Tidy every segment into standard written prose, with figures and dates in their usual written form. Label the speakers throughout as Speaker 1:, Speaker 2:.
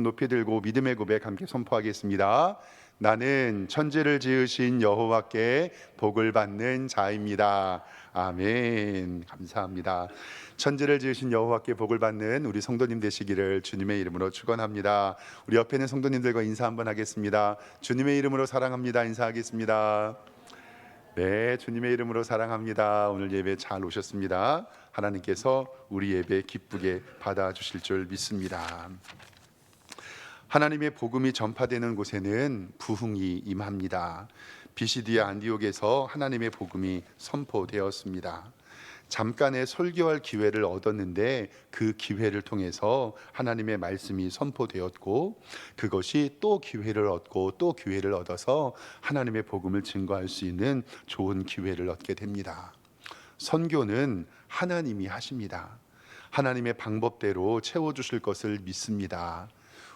Speaker 1: 높이 들고 믿음의 고백 함께 선포하겠습니다. 나는 천지를 지으신 여호와께 복을 받는 자입니다. 아멘. 감사합니다. 천지를 지으신 여호와께 복을 받는 우리 성도님 되시기를 주님의 이름으로 축원합니다. 우리 옆에 있는 성도님들과 인사 한번 하겠습니다. 주님의 이름으로 사랑합니다. 인사하겠습니다. 네, 주님의 이름으로 사랑합니다. 오늘 예배 잘 오셨습니다. 하나님께서 우리 예배 기쁘게 받아주실 줄 믿습니다. 하나님의 복음이 전파되는 곳에는 부흥이 임합니다. 비시디아 안디옥에서 하나님의 복음이 선포되었습니다. 잠깐의 설교할 기회를 얻었는데 그 기회를 통해서 하나님의 말씀이 선포되었고, 그것이 또 기회를 얻고 또 기회를 얻어서 하나님의 복음을 증거할 수 있는 좋은 기회를 얻게 됩니다. 선교는 하나님이 하십니다. 하나님의 방법대로 채워주실 것을 믿습니다.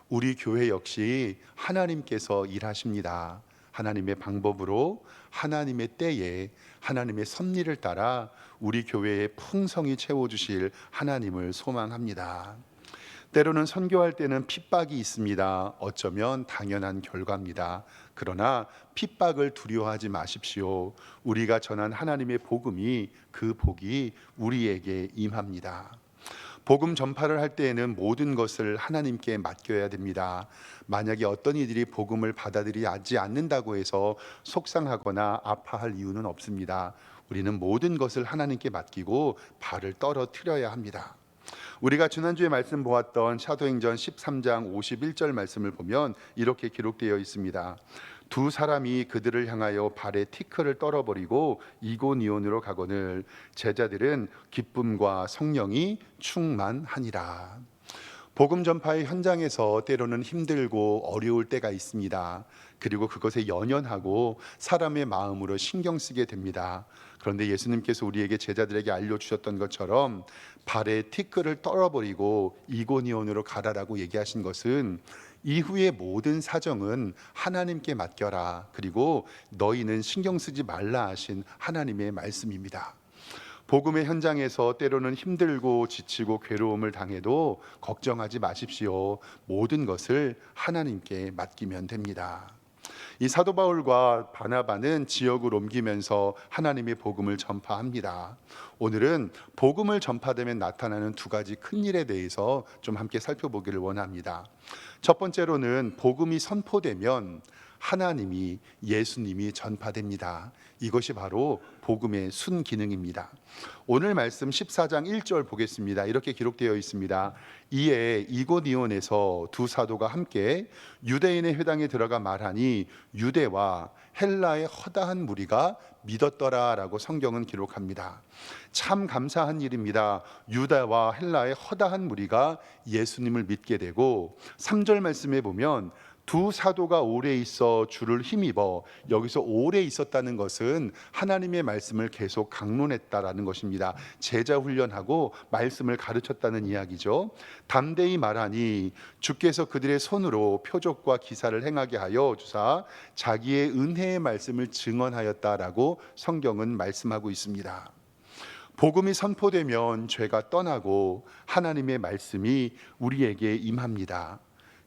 Speaker 1: 우리 교회 역시 하나님께서 일하십니다. 하나님의 방법으로, 하나님의 때에, 하나님의 섭리를 따라 우리 교회에 풍성히 채워주실 하나님을 소망합니다. 때로는 선교할 때는 핍박이 있습니다. 어쩌면 당연한 결과입니다. 그러나 핍박을 두려워하지 마십시오. 우리가 전한 하나님의 복음이, 그 복이 우리에게 임합니다. 복음 전파를 할 때에는 모든 것을 하나님께 맡겨야 됩니다. 만약에 어떤 이들이 복음을 받아들이지 않는다고 해서 속상하거나 아파할 이유는 없습니다. 우리는 모든 것을 하나님께 맡기고 발을 떨어뜨려야 합니다. 우리가 지난주에 말씀 보았던 사도행전 13장 51절 말씀을 보면 이렇게 기록되어 있습니다. 두 사람이 그들을 향하여 발에 티끌을 떨어버리고 이고니온으로 가거늘 제자들은 기쁨과 성령이 충만하니라. 복음 전파의 현장에서 때로는 힘들고 어려울 때가 있습니다. 그리고 그것에 연연하고 사람의 마음으로 신경 쓰게 됩니다. 그런데 예수님께서 우리에게, 제자들에게 알려주셨던 것처럼 발에 티끌을 떨어버리고 이고니온으로 가라라고 얘기하신 것은 이후의 모든 사정은 하나님께 맡겨라, 그리고 너희는 신경 쓰지 말라 하신 하나님의 말씀입니다. 복음의 현장에서 때로는 힘들고 지치고 괴로움을 당해도 걱정하지 마십시오. 모든 것을 하나님께 맡기면 됩니다. 이 사도 바울과 바나바는 지역을 옮기면서 하나님의 복음을 전파합니다. 오늘은 복음을 전파되면 나타나는 두 가지 큰 일에 대해서 좀 함께 살펴보기를 원합니다. 첫 번째로는 복음이 선포되면 하나님이, 예수님이 전파됩니다. 이것이 바로 복음의 순기능입니다. 오늘 말씀 14장 1절 보겠습니다. 이렇게 기록되어 있습니다. 이에 이고니온에서 두 사도가 함께 유대인의 회당에 들어가 말하니 유대와 헬라의 허다한 무리가 믿었더라라고 성경은 기록합니다. 참 감사한 일입니다. 유다와 헬라의 허다한 무리가 예수님을 믿게 되고, 3절 말씀에 보면 두 사도가 오래 있어 주를 힘입어, 여기서 오래 있었다는 것은 하나님의 말씀을 계속 강론했다라는 것입니다. 제자 훈련하고 말씀을 가르쳤다는 이야기죠. 담대히 말하니 주께서 그들의 손으로 표적과 기사를 행하게 하여 주사 자기의 은혜의 말씀을 증언하였다라고 성경은 말씀하고 있습니다. 복음이 선포되면 죄가 떠나고 하나님의 말씀이 우리에게 임합니다.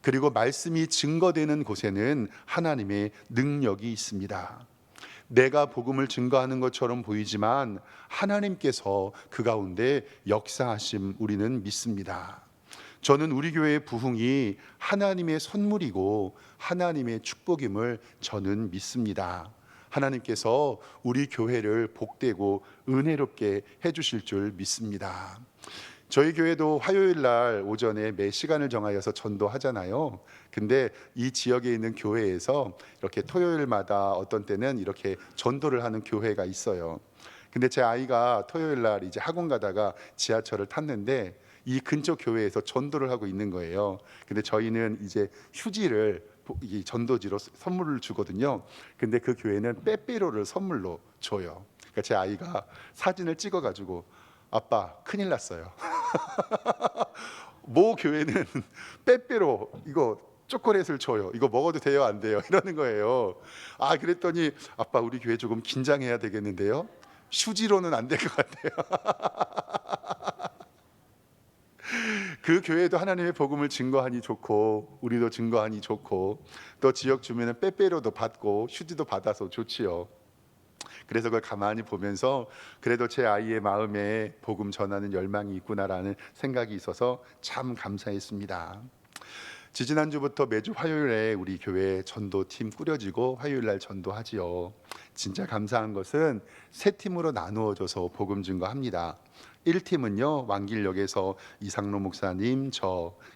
Speaker 1: 그리고 말씀이 증거되는 곳에는 하나님의 능력이 있습니다. 내가 복음을 증거하는 것처럼 보이지만 하나님께서 그 가운데 역사하심 우리는 믿습니다. 저는 우리 교회의 부흥이 하나님의 선물이고 하나님의 축복임을 저는 믿습니다. 하나님께서 우리 교회를 복되고 은혜롭게 해주실 줄 믿습니다. 저희 교회도 화요일 날 오전에 매 시간을 정하여서 전도하잖아요. 근데 이 지역에 있는 교회에서 이렇게 토요일마다 어떤 때는 이렇게 전도를 하는 교회가 있어요. 근데 제 아이가 토요일 날 이제 학원 가다가 지하철을 탔는데 이 근처 교회에서 전도를 하고 있는 거예요. 근데 저희는 이제 휴지를 이 전도지로 선물을 주거든요. 근데 그 교회는 빼빼로를 선물로 줘요. 그러니까 제 아이가 사진을 찍어가지고 아빠 큰일 났어요. 모 교회는 빼빼로 이거 초콜릿을 줘요. 이거 먹어도 돼요, 안 돼요? 이러는 거예요. 아, 그랬더니 아빠 우리 교회 조금 긴장해야 되겠는데요. 휴지로는 안 될 것 같아요. 그 교회도 하나님의 복음을 증거하니 좋고 우리도 증거하니 좋고 또 지역 주민은 빼빼로도 받고 휴지도 받아서 좋지요. 그래서 그걸 가만히 보면서 그래도 제 아이의 마음에 복음 전하는 열망이 있구나라는 생각이 있어서 참 감사했습니다. 지지난주부터 매주 화요일에 우리 교회 전도팀 꾸려지고 화요일 날 전도하지요. 진짜 감사한 것은 세 팀으로 나누어져서 복음 증거합니다. 1팀은요 왕길역에서 이상로 목사님,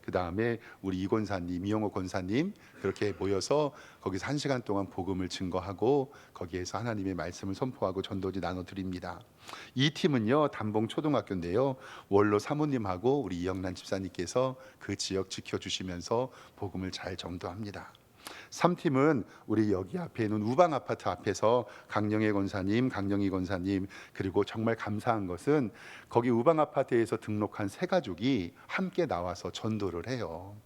Speaker 1: 그 다음에 우리 이권사님, 이용호 권사님 그렇게 모여서 거기서 1시간 동안 복음을 증거하고 거기에서 하나님의 말씀을 선포하고 전도지 나눠드립니다. 2팀은요 담봉 초등학교인데요 원로 사모님하고 우리 이영란 집사님께서 그 지역 지켜주시면서 복음을 잘 전도합니다. 3팀은 우리 여기 앞에 있는 우방 아파트 앞에서 강영애 권사님, 강영희 권사님 그리고 정말 감사한 것은 거기 우방 아파트에서 등록한 세 가족이 함께 나와서 전도를 해요.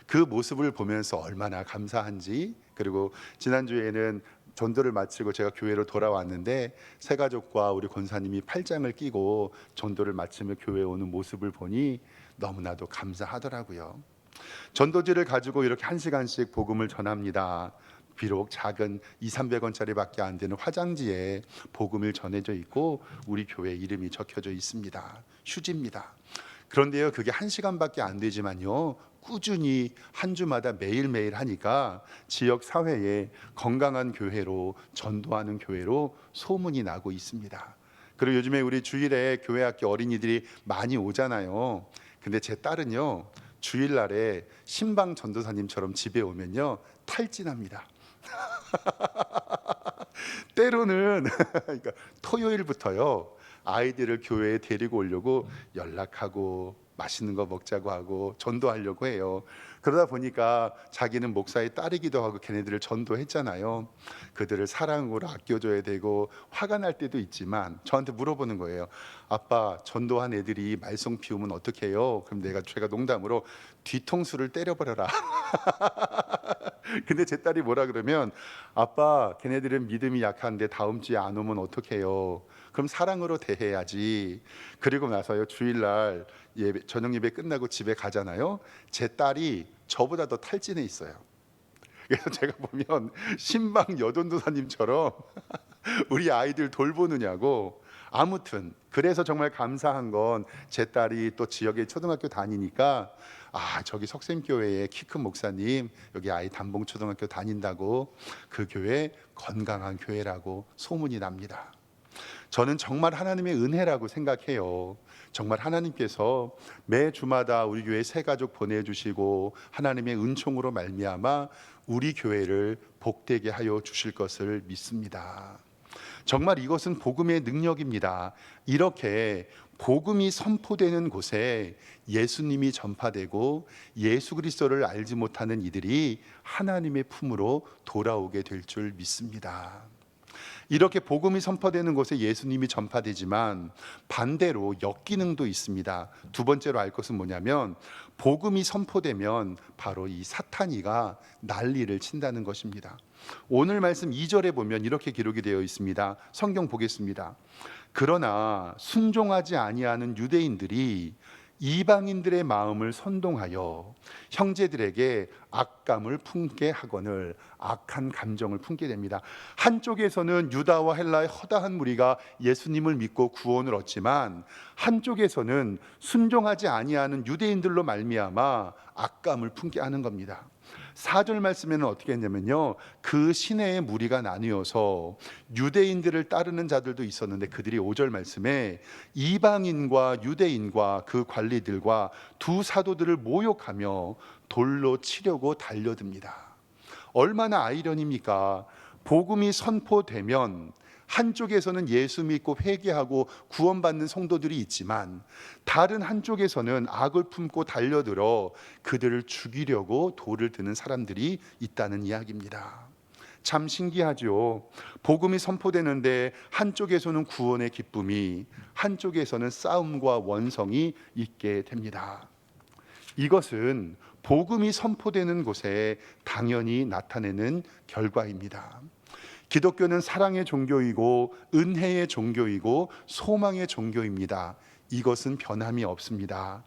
Speaker 1: 그 모습을 보면서 얼마나 감사한지. 그리고 지난주에는 전도를 마치고 제가 교회로 돌아왔는데 세 가족과 우리 권사님이 팔짱을 끼고 전도를 마치며 교회에 오는 모습을 보니 너무나도 감사하더라고요. 전도지를 가지고 이렇게 1시간씩 복음을 전합니다. 비록 작은 200~300원짜리 밖에 안 되는 화장지에 복음을 전해져 있고 우리 교회 이름이 적혀져 있습니다. 휴지입니다. 그런데요 그게 1시간밖에 안 되지만요 꾸준히 한 주마다 매일매일 하니까 지역 사회에 건강한 교회로 전도하는 교회로 소문이 나고 있습니다. 그리고 요즘에 우리 주일에 교회 학교 어린이들이 많이 오잖아요. 근데 제 딸은요 주일날에 신방 전도사님처럼 집에 오면요 탈진합니다. 때로는 그러니까 토요일부터요 아이들을 교회에 데리고 오려고 연락하고 맛있는 거 먹자고 하고 전도하려고 해요. 그러다 보니까 자기는 목사의 딸이기도 하고 걔네들을 전도했잖아요. 그들을 사랑으로 아껴줘야 되고 화가 날 때도 있지만 저한테 물어보는 거예요. 아빠 전도한 애들이 말썽 피우면 어떻게 해요? 그럼 제가 농담으로 뒤통수를 때려버려라. 근데 제 딸이 뭐라 그러면 아빠 걔네들은 믿음이 약한데 다음 주에 안 오면 어떡해요? 그럼 사랑으로 대해야지. 그리고 나서요 주일날 예배, 저녁 예배 끝나고 집에 가잖아요. 제 딸이 저보다 더 탈진해 있어요. 그래서 제가 보면 신방 여전도사님처럼 우리 아이들 돌보느냐고. 아무튼 그래서 정말 감사한 건 제 딸이 또 지역의 초등학교 다니니까 저기 석샘교회에 키 큰 목사님 여기 아이 담봉 초등학교 다닌다고 그 교회 건강한 교회라고 소문이 납니다. 저는 정말 하나님의 은혜라고 생각해요. 정말 하나님께서 매 주마다 우리 교회 새 가족 보내주시고 하나님의 은총으로 말미암아 우리 교회를 복되게 하여 주실 것을 믿습니다. 정말 이것은 복음의 능력입니다. 이렇게 복음이 선포되는 곳에 예수님이 전파되고 예수 그리스도를 알지 못하는 이들이 하나님의 품으로 돌아오게 될 줄 믿습니다. 이렇게 복음이 선포되는 곳에 예수님이 전파되지만 반대로 역기능도 있습니다. 두 번째로 알 것은 뭐냐면 복음이 선포되면 바로 이 사탄이가 난리를 친다는 것입니다. 오늘 말씀 2절에 보면 이렇게 기록이 되어 있습니다. 성경 보겠습니다. 그러나 순종하지 아니하는 유대인들이 이방인들의 마음을 선동하여 형제들에게 악감을 품게 하거늘. 악한 감정을 품게 됩니다. 한쪽에서는 유다와 헬라의 허다한 무리가 예수님을 믿고 구원을 얻지만 한쪽에서는 순종하지 아니하는 유대인들로 말미암아 악감을 품게 하는 겁니다. 4절 말씀에는 어떻게 했냐면요 그 시내의 무리가 나뉘어서 유대인들을 따르는 자들도 있었는데 그들이 5절 말씀에 이방인과 유대인과 그 관리들과 두 사도들을 모욕하며 돌로 치려고 달려듭니다. 얼마나 아이러니입니까? 복음이 선포되면 한쪽에서는 예수 믿고 회개하고 구원받는 성도들이 있지만 다른 한쪽에서는 악을 품고 달려들어 그들을 죽이려고 돌을 드는 사람들이 있다는 이야기입니다. 참 신기하죠. 복음이 선포되는데 한쪽에서는 구원의 기쁨이, 한쪽에서는 싸움과 원성이 있게 됩니다. 이것은 복음이 선포되는 곳에 당연히 나타내는 결과입니다. 기독교는 사랑의 종교이고 은혜의 종교이고 소망의 종교입니다. 이것은 변함이 없습니다.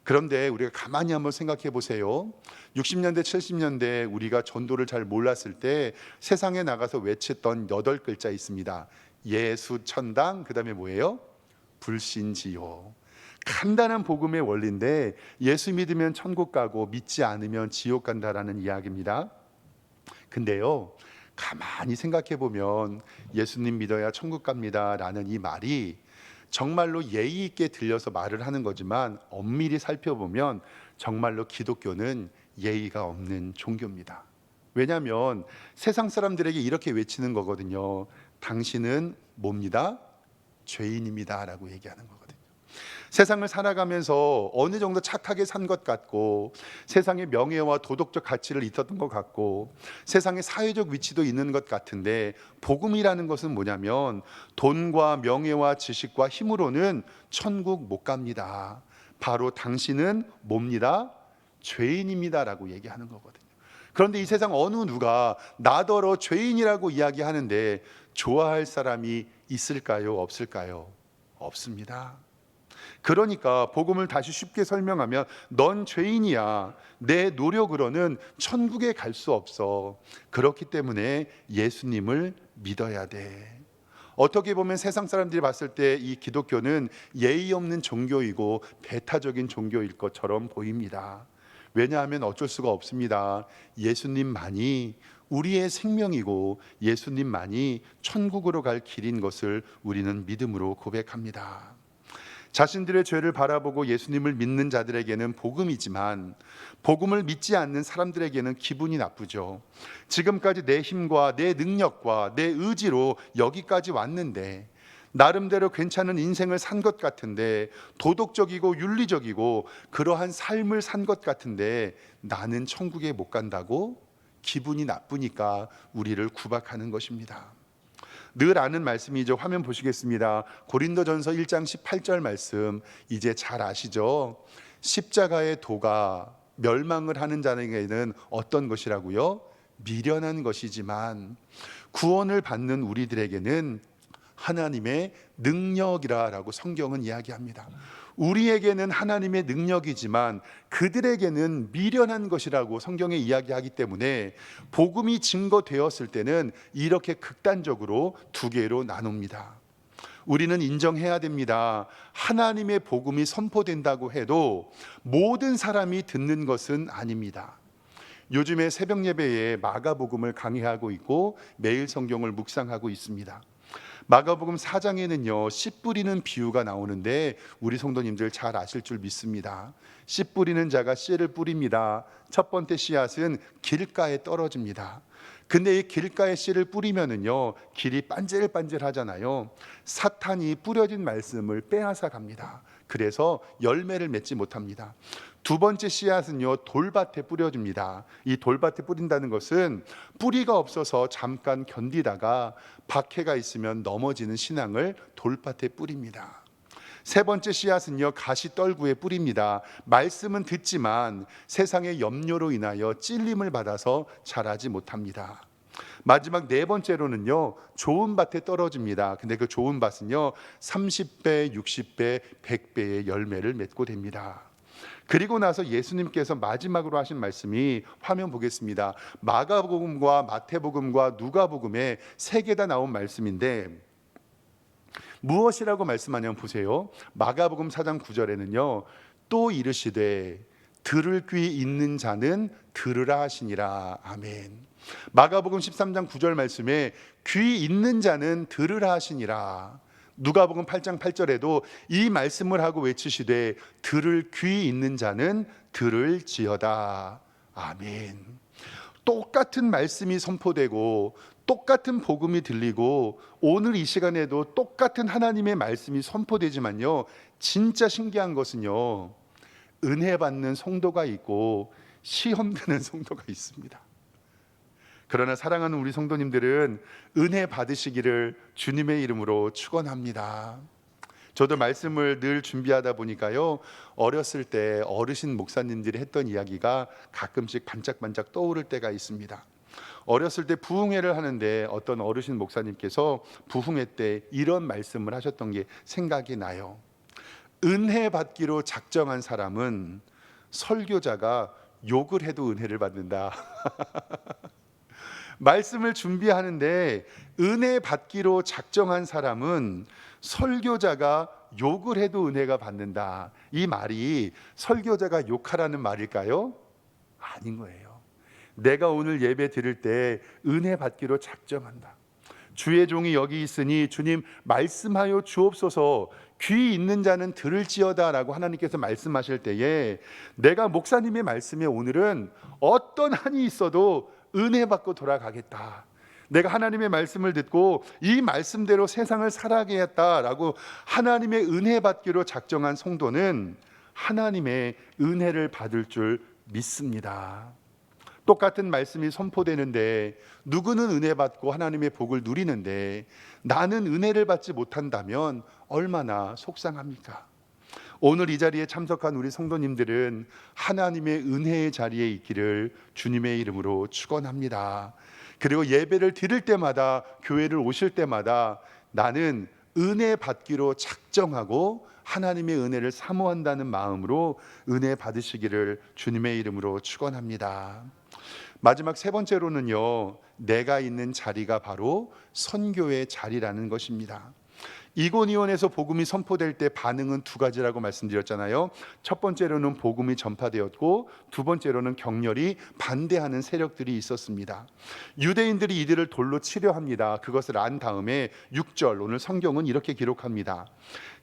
Speaker 1: 그런데 우리가 가만히 한번 생각해 보세요. 60년대, 70년대 우리가 전도를 잘 몰랐을 때 세상에 나가서 외쳤던 8글자 있습니다. 예수천당, 그 다음에 뭐예요? 불신지요. 간단한 복음의 원리인데 예수 믿으면 천국 가고 믿지 않으면 지옥 간다라는 이야기입니다. 근데요, 가만히 생각해 보면 예수님 믿어야 천국 갑니다라는 이 말이 정말로 예의 있게 들려서 말을 하는 거지만 엄밀히 살펴보면 정말로 기독교는 예의가 없는 종교입니다. 왜냐하면 세상 사람들에게 이렇게 외치는 거거든요. 당신은 뭡니다? 죄인입니다 라고 얘기하는 거거든요. 세상을 살아가면서 어느 정도 착하게 산 것 같고 세상의 명예와 도덕적 가치를 있었던 것 같고 세상의 사회적 위치도 있는 것 같은데 복음이라는 것은 뭐냐면 돈과 명예와 지식과 힘으로는 천국 못 갑니다. 바로 당신은 뭡니다? 죄인입니다 라고 얘기하는 거거든요. 그런데 이 세상 어느 누가 나더러 죄인이라고 이야기하는데 좋아할 사람이 있을까요? 없을까요? 없습니다. 그러니까 복음을 다시 쉽게 설명하면 넌 죄인이야. 내 노력으로는 천국에 갈 수 없어. 그렇기 때문에 예수님을 믿어야 돼. 어떻게 보면 세상 사람들이 봤을 때 이 기독교는 예의 없는 종교이고 배타적인 종교일 것처럼 보입니다. 왜냐하면 어쩔 수가 없습니다. 예수님만이 우리의 생명이고 예수님만이 천국으로 갈 길인 것을 우리는 믿음으로 고백합니다. 자신들의 죄를 바라보고 예수님을 믿는 자들에게는 복음이지만 복음을 믿지 않는 사람들에게는 기분이 나쁘죠. 지금까지 내 힘과 내 능력과 내 의지로 여기까지 왔는데 나름대로 괜찮은 인생을 산 것 같은데 도덕적이고 윤리적이고 그러한 삶을 산 것 같은데 나는 천국에 못 간다고 기분이 나쁘니까 우리를 구박하는 것입니다. 늘 아는 말씀이죠. 화면 보시겠습니다. 고린도전서 1장 18절 말씀 이제 잘 아시죠? 십자가의 도가 멸망을 하는 자에게는 어떤 것이라고요? 미련한 것이지만 구원을 받는 우리들에게는 하나님의 능력이라고 성경은 이야기합니다. 우리에게는 하나님의 능력이지만 그들에게는 미련한 것이라고 성경에 이야기하기 때문에 복음이 증거되었을 때는 이렇게 극단적으로 두 개로 나눕니다. 우리는 인정해야 됩니다. 하나님의 복음이 선포된다고 해도 모든 사람이 듣는 것은 아닙니다. 요즘에 새벽 예배에 마가복음을 강의하고 있고 매일 성경을 묵상하고 있습니다. 마가복음 4장에는요 씨 뿌리는 비유가 나오는데 우리 성도님들 잘 아실 줄 믿습니다. 씨 뿌리는 자가 씨를 뿌립니다. 첫 번째 씨앗은 길가에 떨어집니다. 근데 이 길가에 씨를 뿌리면은요 길이 반질반질하잖아요. 사탄이 뿌려진 말씀을 빼앗아 갑니다. 그래서 열매를 맺지 못합니다. 두 번째 씨앗은요 돌밭에 뿌려집니다. 이 돌밭에 뿌린다는 것은 뿌리가 없어서 잠깐 견디다가 박해가 있으면 넘어지는 신앙을 돌밭에 뿌립니다. 세 번째 씨앗은요 가시떨구에 뿌립니다. 말씀은 듣지만 세상의 염려로 인하여 찔림을 받아서 자라지 못합니다. 마지막 네 번째로는요 좋은 밭에 떨어집니다. 근데 그 좋은 밭은요 30배, 60배, 100배의 열매를 맺고 됩니다. 그리고 나서 예수님께서 마지막으로 하신 말씀이 화면 보겠습니다. 마가복음과 마태복음과 누가복음에 세 개 다 나온 말씀인데 무엇이라고 말씀하냐면 보세요. 마가복음 4장 9절에는요 또 이르시되 들을 귀 있는 자는 들으라 하시니라. 아멘. 마가복음 13장 9절 말씀에 귀 있는 자는 들으라 하시니라. 누가복음 8장 8절에도 이 말씀을 하고 외치시되 들을 귀 있는 자는 들을지어다. 아멘. 똑같은 말씀이 선포되고 똑같은 복음이 들리고 오늘 이 시간에도 똑같은 하나님의 말씀이 선포되지만요 진짜 신기한 것은요 은혜 받는 성도가 있고 시험 드는 성도가 있습니다. 그러나 사랑하는 우리 성도님들은 은혜 받으시기를 주님의 이름으로 축원합니다. 저도 말씀을 늘 준비하다 보니까요 어렸을 때 어르신 목사님들이 했던 이야기가 가끔씩 반짝반짝 떠오를 때가 있습니다. 어렸을 때 부흥회를 하는데 어떤 어르신 목사님께서 부흥회 때 이런 말씀을 하셨던 게 생각이 나요. 은혜 받기로 작정한 사람은 설교자가 욕을 해도 은혜를 받는다. 말씀을 준비하는데 은혜 받기로 작정한 사람은 설교자가 욕을 해도 은혜가 받는다. 이 말이 설교자가 욕하라는 말일까요? 아닌 거예요. 내가 오늘 예배 드릴 때 은혜 받기로 작정한다. 주의 종이 여기 있으니 주님 말씀하여 주옵소서, 귀 있는 자는 들을지어다 라고 하나님께서 말씀하실 때에 내가 목사님의 말씀에 오늘은 어떤 한이 있어도 은혜 받고 돌아가겠다, 내가 하나님의 말씀을 듣고 이 말씀대로 세상을 살아가겠다라고 하나님의 은혜 받기로 작정한 성도는 하나님의 은혜를 받을 줄 믿습니다. 똑같은 말씀이 선포되는데 누구는 은혜 받고 하나님의 복을 누리는데 나는 은혜를 받지 못한다면 얼마나 속상합니까? 오늘 이 자리에 참석한 우리 성도님들은 하나님의 은혜의 자리에 있기를 주님의 이름으로 축원합니다. 그리고 예배를 드릴 때마다, 교회를 오실 때마다 나는 은혜 받기로 작정하고 하나님의 은혜를 사모한다는 마음으로 은혜 받으시기를 주님의 이름으로 축원합니다. 마지막 세 번째로는요, 내가 있는 자리가 바로 선교의 자리라는 것입니다. 이고니온에서 복음이 선포될 때 반응은 두 가지라고 말씀드렸잖아요. 첫 번째로는 복음이 전파되었고, 두 번째로는 격렬히 반대하는 세력들이 있었습니다. 유대인들이 이들을 돌로 치려 합니다. 그것을 안 다음에 6절, 오늘 성경은 이렇게 기록합니다.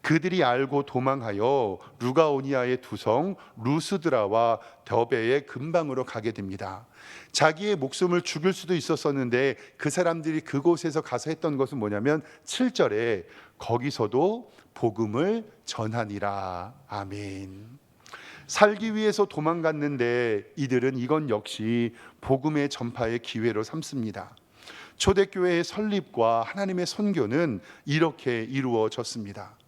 Speaker 1: 그들이 알고 도망하여 루가오니아의 두 성 루스드라와 더베의 근방으로 가게 됩니다. 자기의 목숨을 죽일 수도 있었었는데 그 사람들이 그곳에서 가서 했던 것은 뭐냐면 7절에 거기서도 복음을 전하니라. 아멘. 살기 위해서 도망갔는데 이들은 이건 역시 복음의 전파의 기회로 삼습니다. 초대교회의 설립과 하나님의 선교는 이렇게 이루어졌습니다.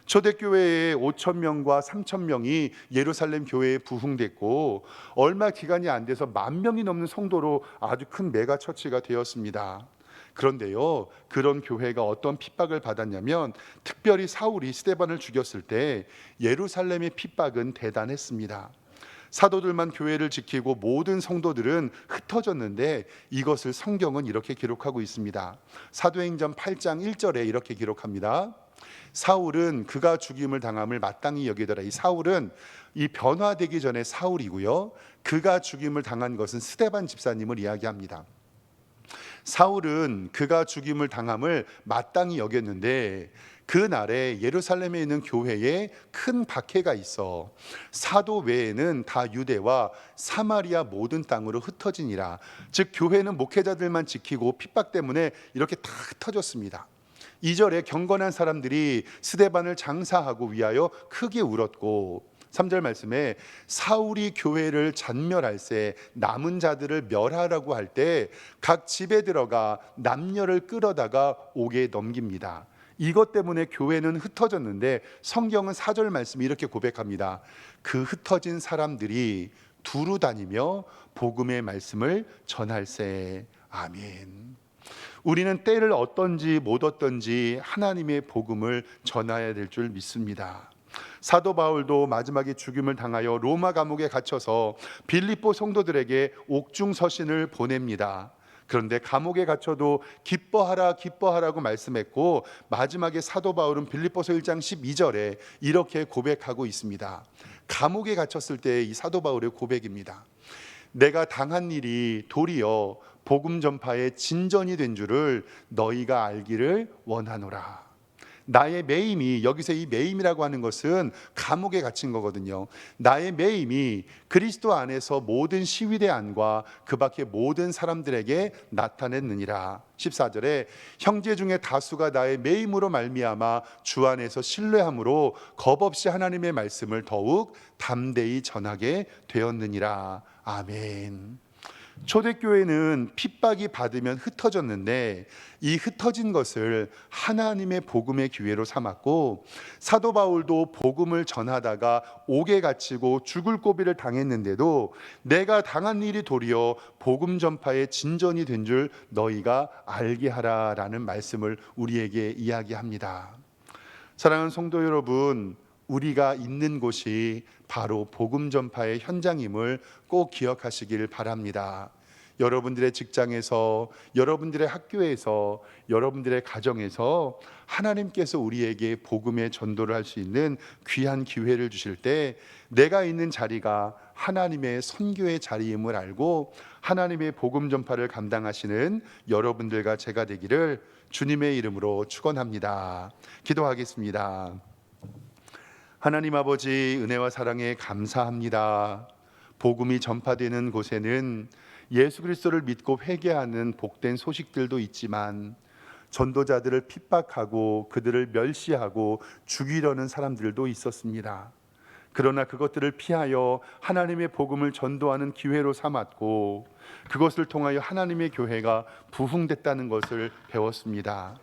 Speaker 1: 초대교회에 5,000명과 3,000명이 예루살렘 교회에 부흥됐고 얼마 기간이 안 돼서 10,000명이 넘는 성도로 아주 큰 메가처치가 되었습니다. 그런데요, 그런 교회가 어떤 핍박을 받았냐면 특별히 사울이 스데반을 죽였을 때 예루살렘의 핍박은 대단했습니다. 사도들만 교회를 지키고 모든 성도들은 흩어졌는데 이것을 성경은 이렇게 기록하고 있습니다. 사도행전 8장 1절에 이렇게 기록합니다. 사울은 그가 죽임을 당함을 마땅히 여기더라. 이 사울은 이 변화되기 전에 사울이고요, 그가 죽임을 당한 것은 스데반 집사님을 이야기합니다. 사울은 그가 죽임을 당함을 마땅히 여겼는데 그날에 예루살렘에 있는 교회에 큰 박해가 있어 사도 외에는 다 유대와 사마리아 모든 땅으로 흩어지니라. 즉 교회는 목회자들만 지키고 핍박 때문에 이렇게 다 흩어졌습니다. 2절에 경건한 사람들이 스데반을 장사하고 위하여 크게 울었고, 3절 말씀에 사울이 교회를 잔멸할세 남은 자들을 멸하라고 할 때 각 집에 들어가 남녀를 끌어다가 옥에 넘깁니다. 이것 때문에 교회는 흩어졌는데 성경은 4절 말씀이 이렇게 고백합니다. 그 흩어진 사람들이 두루 다니며 복음의 말씀을 전할세. 아멘. 우리는 때를 어떤지 못 어떤지 하나님의 복음을 전해야 될 줄 믿습니다. 사도 바울도 마지막에 죽임을 당하여 로마 감옥에 갇혀서 빌립보 성도들에게 옥중 서신을 보냅니다. 그런데 감옥에 갇혀도 기뻐하라 기뻐하라고 말씀했고 마지막에 사도 바울은 빌립보서 1장 12절에 이렇게 고백하고 있습니다. 감옥에 갇혔을 때 이 사도 바울의 고백입니다. 내가 당한 일이 도리어 복음 전파의 진전이 된 줄을 너희가 알기를 원하노라. 나의 매임이, 여기서 이 매임이라고 하는 것은 감옥에 갇힌 거거든요. 나의 매임이 그리스도 안에서 모든 시위대 안과 그 밖의 모든 사람들에게 나타냈느니라. 14절에 형제 중에 다수가 나의 매임으로 말미암아 주 안에서 신뢰함으로 겁없이 하나님의 말씀을 더욱 담대히 전하게 되었느니라. 아멘. 초대교회는 핍박이 받으면 흩어졌는데 이 흩어진 것을 하나님의 복음의 기회로 삼았고, 사도 바울도 복음을 전하다가 옥에 갇히고 죽을 고비를 당했는데도 내가 당한 일이 도리어 복음 전파의 진전이 된 줄 너희가 알게 하라라는 말씀을 우리에게 이야기합니다. 사랑하는 성도 여러분, 우리가 있는 곳이 바로 복음 전파의 현장임을 꼭 기억하시길 바랍니다. 여러분들의 직장에서, 여러분들의 학교에서, 여러분들의 가정에서 하나님께서 우리에게 복음의 전도를 할 수 있는 귀한 기회를 주실 때 내가 있는 자리가 하나님의 선교의 자리임을 알고 하나님의 복음 전파를 감당하시는 여러분들과 제가 되기를 주님의 이름으로 축원합니다. 기도하겠습니다. 하나님 아버지, 은혜와 사랑에 감사합니다. 복음이 전파되는 곳에는 예수 그리스도를 믿고 회개하는 복된 소식들도 있지만 전도자들을 핍박하고 그들을 멸시하고 죽이려는 사람들도 있었습니다. 그러나 그것들을 피하여 하나님의 복음을 전도하는 기회로 삼았고 그것을 통하여 하나님의 교회가 부흥됐다는 것을 배웠습니다.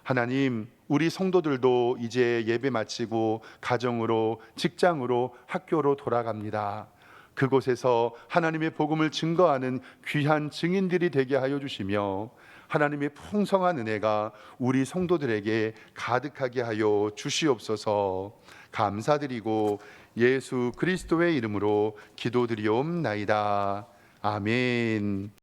Speaker 1: 하나님, 우리 성도들도 이제 예배 마치고 가정으로, 직장으로, 학교로 돌아갑니다. 그곳에서 하나님의 복음을 증거하는 귀한 증인들이 되게 하여 주시며 하나님의 풍성한 은혜가 우리 성도들에게 가득하게 하여 주시옵소서. 감사드리고 예수 그리스도의 이름으로 기도드리옵나이다. 아멘.